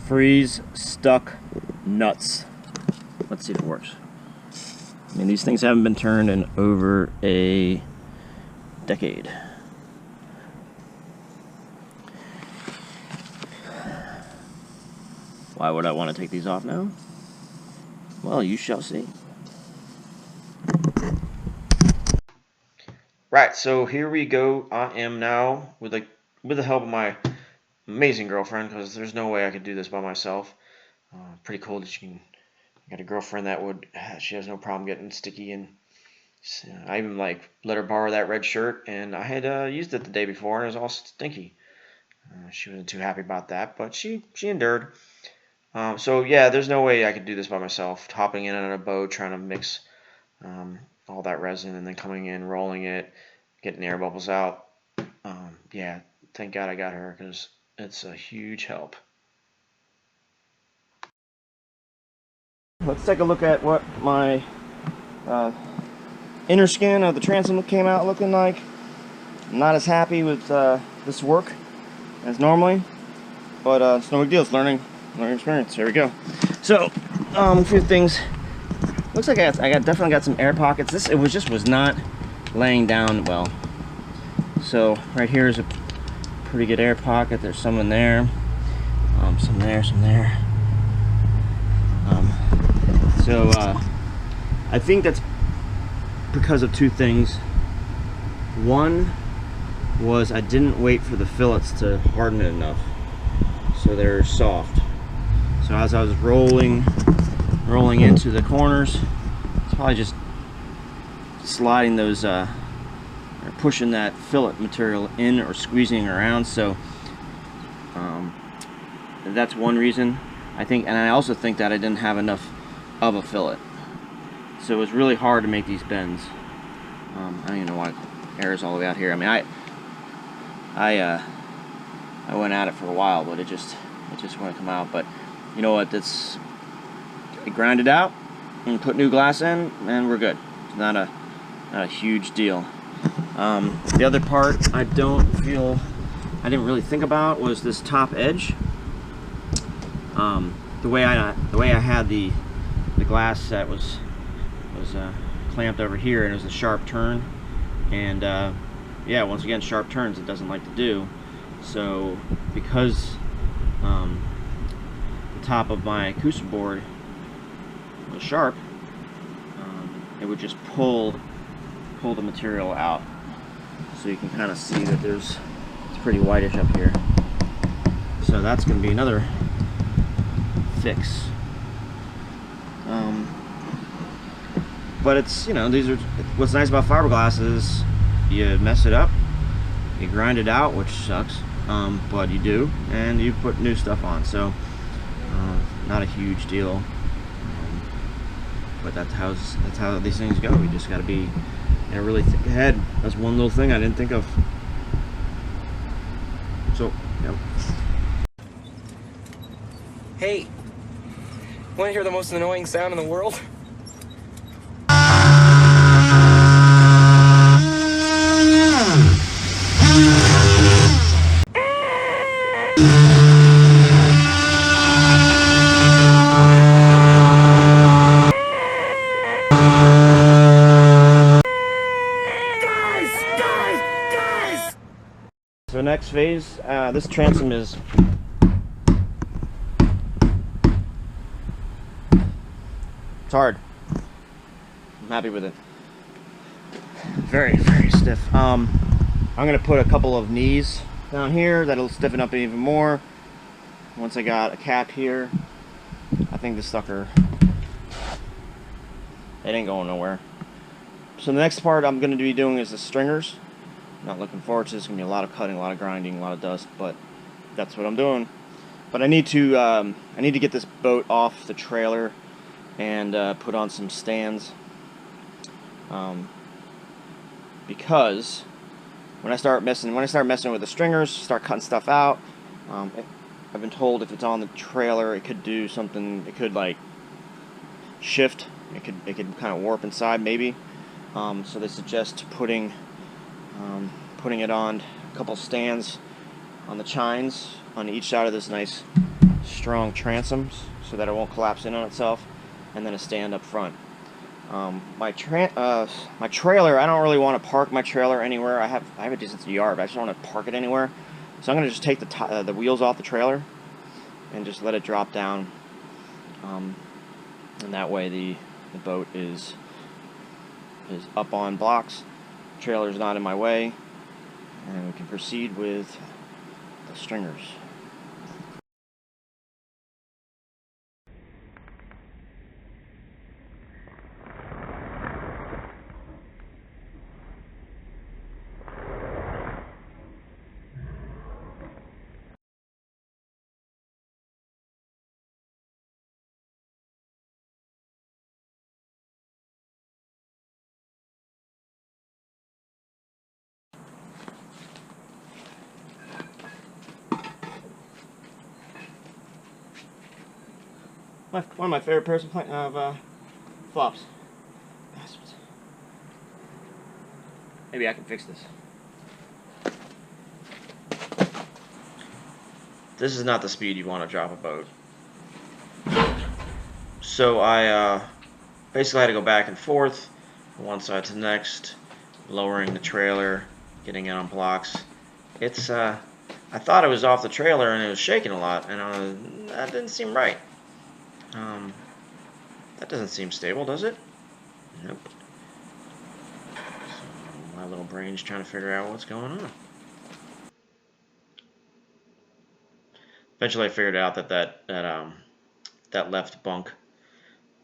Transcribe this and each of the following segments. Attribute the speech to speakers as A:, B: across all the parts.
A: freeze stuck nuts. Let's see if it works. I mean, these things haven't been turned in over a decade. Why would I want to take these off now? Well, you shall see. Right, so here we go. I am now, with the help of my amazing girlfriend, because there's no way I could do this by myself. Pretty cool that you got a girlfriend that she has no problem getting sticky, and I even let her borrow that red shirt, and I had used it the day before, and it was all stinky. She wasn't too happy about that, but she endured. So yeah, there's no way I could do this by myself. Hopping in on a boat, trying to mix all that resin, and then coming in, rolling it, getting air bubbles out. Yeah, thank God I got her, because it's a huge help. Let's take a look at what my inner skin of the transom came out looking like. I'm not as happy with this work as normally, but it's no big deal. It's learning experience. Here we go. So, a few things. Looks like I definitely got some air pockets. It was not laying down well. So right here is a pretty good air pocket. There's some in there, some there, some there. So I think that's because of two things. One was I didn't wait for the fillets to harden enough, so they're soft. So as I was rolling into the corners, it's probably just sliding those or pushing that fillet material in or squeezing around. So that's one reason, I think. And I also think that I didn't have enough of a fillet, so it was really hard to make these bends. I don't even know why air is all the way out here. I mean, I went at it for a while, but it just wouldn't come out. But you know what? I grind it out and put new glass in, and we're good. It's not a huge deal. The other part I didn't really think about was this top edge. The way I had the glass that was clamped over here, and it was a sharp turn, and yeah, once again, sharp turns it doesn't like to do. So because the top of my Aquasport was sharp, it would just pull the material out. So you can kind of see that it's pretty whitish up here. So that's going to be another fix. But it's, what's nice about fiberglass is you mess it up, you grind it out, which sucks, but you do, and you put new stuff on. So not a huge deal, but that's how these things go. You just got to be really think ahead. That's one little thing I didn't think of. So, yep.
B: Hey, want to hear the most annoying sound in the world?
A: So next phase, this transom is hard. I'm happy with it. Very, very stiff. I'm gonna put a couple of knees down here that'll stiffen up even more. Once I got a cap here, I think this sucker, it ain't going nowhere. So the next part I'm gonna be doing is the stringers. Not looking forward to this. It's gonna be a lot of cutting, a lot of grinding, a lot of dust, but that's what I'm doing. But I need to get this boat off the trailer and put on some stands, because when I start messing with the stringers, start cutting stuff out, I've been told if it's on the trailer, it could do something. It could like shift. It could kind of warp inside maybe. So they suggest putting it on a couple stands on the chines on each side of this nice strong transoms so that it won't collapse in on itself, and then a stand up front. My trailer, I don't really want to park my trailer anywhere. I have a decent yard, but I just don't want to park it anywhere. So I'm going to just take the wheels off the trailer and just let it drop down. And that way the boat is up on blocks. The trailer's not in my way, and we can proceed with the stringers. One of my favorite pairs of flops. Bastards. Maybe I can fix this. This is not the speed you want to drop a boat. So I basically had to go back and forth from one side to the next, lowering the trailer, getting it on blocks. It's I thought it was off the trailer and it was shaking a lot, and that didn't seem right. That doesn't seem stable, does it? Nope. So my little brain's trying to figure out what's going on. Eventually I figured out that left bunk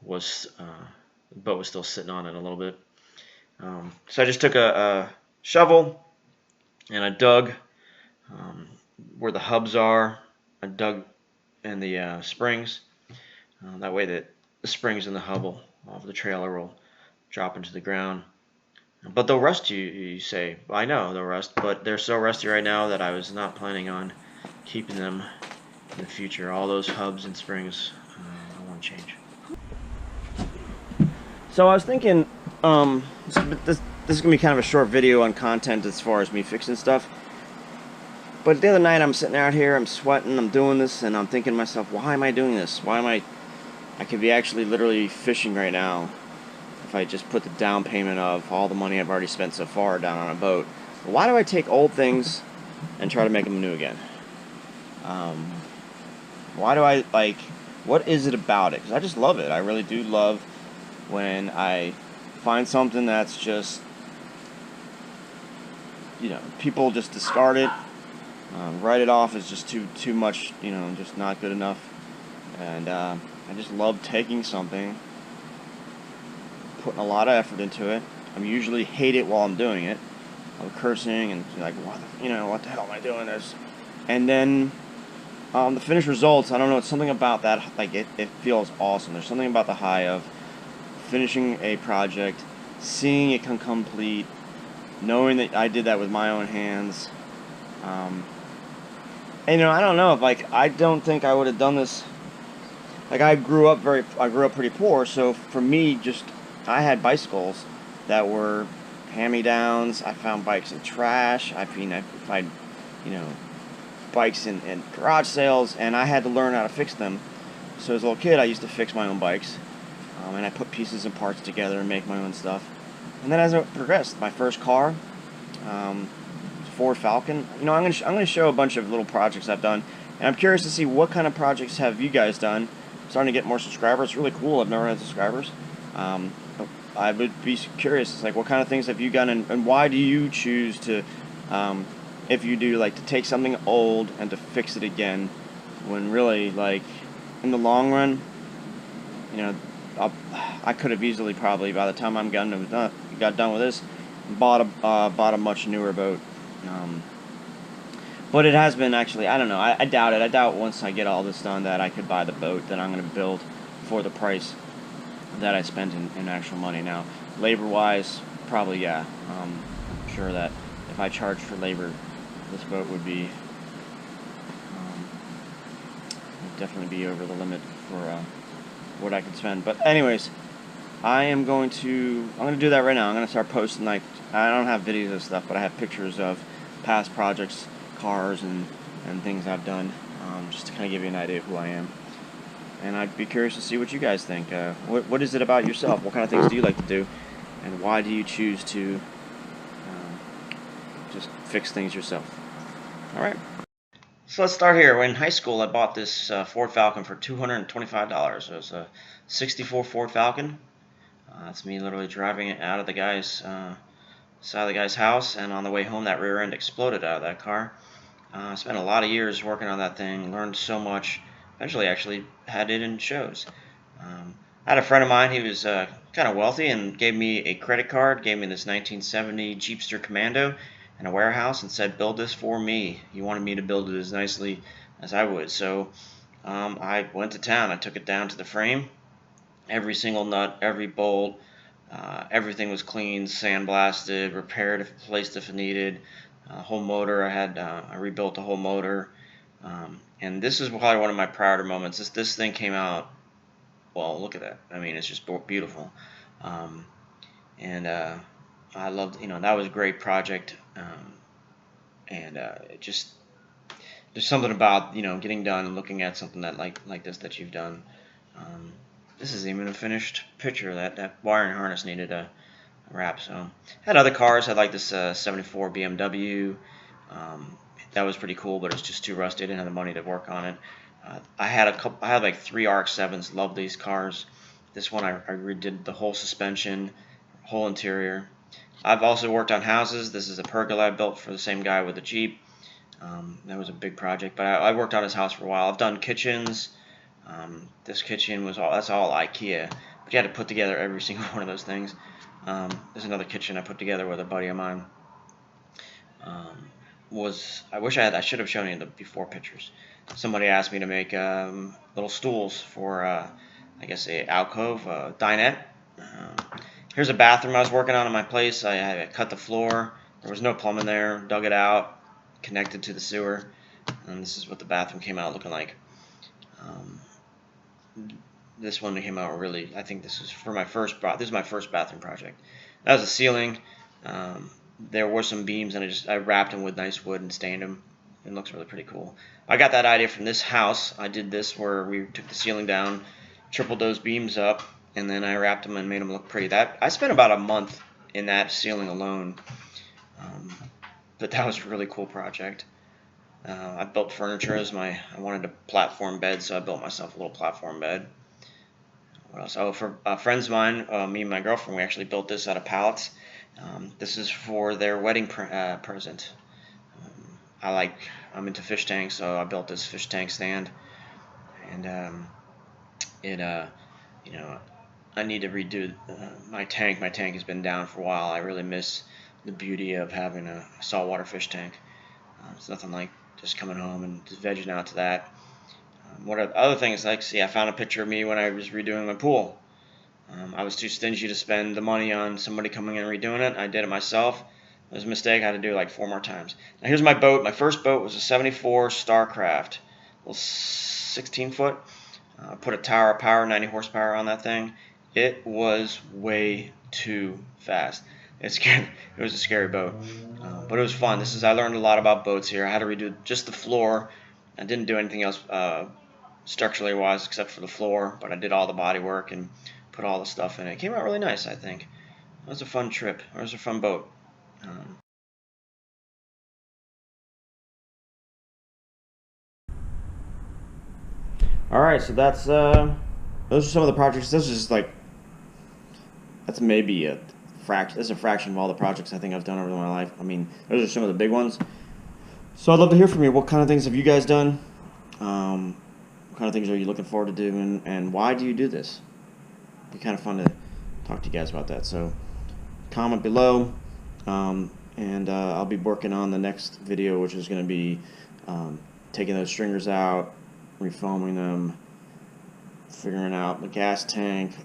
A: was the boat was still sitting on it a little bit. So I just took a shovel and I dug where the hubs are. I dug in the springs. That way that the springs in the hub of the trailer will drop into the ground. But they'll rust, you say. Well, I know they'll rust, but they're so rusty right now that I was not planning on keeping them in the future. All those hubs and springs I want to change. So I was thinking, this is going to be kind of a short video on content as far as me fixing stuff. But the other night I'm sitting out here, I'm sweating, I'm doing this, and I'm thinking to myself, why am I doing this? Why am I could be actually literally fishing right now if I just put the down payment of all the money I've already spent so far down on a boat. Why do I take old things and try to make them new again? Why do I, what is it about it? Because I just love it. I really do love when I find something that's just, people just discard it, write it off as just too much, just not good enough. And I just love taking something, putting a lot of effort into it. I usually hate it while I'm doing it. I'm cursing and like, what the hell am I doing this? And then the finished results, I don't know, it's something about that, it feels awesome. There's something about the high of finishing a project, seeing it come complete, knowing that I did that with my own hands. And I don't know if I don't think I would have done this. I grew up pretty poor, so for me, I had bicycles that were hand-me-downs. I found bikes in trash. I find bikes in garage sales, and I had to learn how to fix them. So as a little kid, I used to fix my own bikes, and I put pieces and parts together and make my own stuff. And then as it progressed, my first car, Ford Falcon. I'm gonna show a bunch of little projects I've done, and I'm curious to see what kind of projects have you guys done. I'm starting to get more subscribers. It's really cool. I've never had subscribers. I would be curious. It's what kind of things have you done, and why do you choose to, if you do, to take something old and to fix it again, when really, in the long run, I could have easily probably, by the time got done with this, bought a much newer boat. But it has been actually, I don't know, I doubt it. I doubt once I get all this done that I could buy the boat that I'm going to build for the price that I spent in actual money. Now, labor-wise, probably, yeah. I'm sure that if I charged for labor, this boat would be would definitely be over the limit for what I could spend. But anyways, I'm going to do that right now. I'm going to start posting, I don't have videos of stuff, but I have pictures of past projects, cars, and things I've done. just to kind of give you an idea of who I am. And I'd be curious to see what you guys think. What is it about yourself? What kind of things do you like to do? And why do you choose to just fix things yourself? Alright. So let's start here. In high school, I bought this Ford Falcon for $225. It was a 64 Ford Falcon. That's me literally driving it out of the guy's side of the guy's house, and on the way home, that rear end exploded out of that car. I spent a lot of years working on that thing, learned so much. Eventually, actually had it in shows. I had a friend of mine. He was kind of wealthy and gave me a credit card, gave me this 1970 Jeepster Commando in a warehouse, and said, "Build this for me." He wanted me to build it as nicely as I would. So I went to town. I took it down to the frame. Every single nut, every bolt, everything was cleaned, sandblasted, repaired, replaced if needed. Whole motor, I rebuilt the whole motor. And this is probably one of my prouder moments. This thing came out, well, look at that. I mean, it's just beautiful. And I loved, that was a great project. And it just, there's something about, getting done and looking at something that like this that you've done. This isn't even a finished picture. That wiring harness needed a wrap. So had other cars. I like this 74 BMW. That was pretty cool, but it's just too rusty. I didn't have the money to work on it. I had like 3 RX-7s. Love these cars. This one I redid the whole suspension, whole interior. I've also worked on houses. This is a pergola I built for the same guy with the Jeep. That was a big project, but I worked on his house for a while. I've done kitchens. This kitchen that's all IKEA, but you had to put together every single one of those things. There's another kitchen I put together with a buddy of mine. I should have shown you the before pictures. Somebody asked me to make little stools for I guess a alcove, dinette. Here's a bathroom I was working on in my place. I cut the floor. There was no plumbing there. Dug it out, connected to the sewer, and this is what the bathroom came out looking like. This one came out really. I think this is my first bathroom project. That was a ceiling. There were some beams, and I wrapped them with nice wood and stained them. It looks really pretty cool. I got that idea from this house. I did this where we took the ceiling down, tripled those beams up, and then I wrapped them and made them look pretty. I spent about a month in that ceiling alone, but that was a really cool project. I built furniture I wanted a platform bed, so I built myself a little platform bed. What else? Oh, for friends of mine, me and my girlfriend, we actually built this out of pallets. This is for their wedding present. I'm into fish tanks, so I built this fish tank stand, and I need to redo my tank. My tank has been down for a while. I really miss the beauty of having a saltwater fish tank. It's nothing like just coming home and just vegging out to that. What are other things like? See, I found a picture of me when I was redoing my pool. I was too stingy to spend the money on somebody coming in and redoing it. I did it myself. It was a mistake. I had to do it like 4 more times. Now here's my boat. My first boat was a 74 Starcraft, a little 16-foot. Put a tower of power, 90 horsepower on that thing. It was way too fast. It was a scary boat, but it was fun. I learned a lot about boats here. I had to redo just the floor. I didn't do anything else structurally wise except for the floor, but I did all the body work and put all the stuff in it. It came out really nice, I think. It was a fun trip. It was a fun boat. All right, so those are some of the projects. That's maybe a fraction. That's a fraction of all the projects I think I've done over my life. I mean, those are some of the big ones. So I'd love to hear from you. What kind of things have you guys done? What kind of things are you looking forward to doing, and why do you do this? It'd be kind of fun to talk to you guys about that. So comment below, and I'll be working on the next video, which is going to be taking those stringers out, refoaming them, figuring out the gas tank.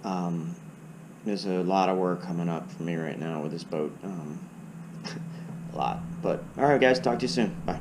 A: There's a lot of work coming up for me right now with this boat. A lot. But, alright guys, talk to you soon. Bye.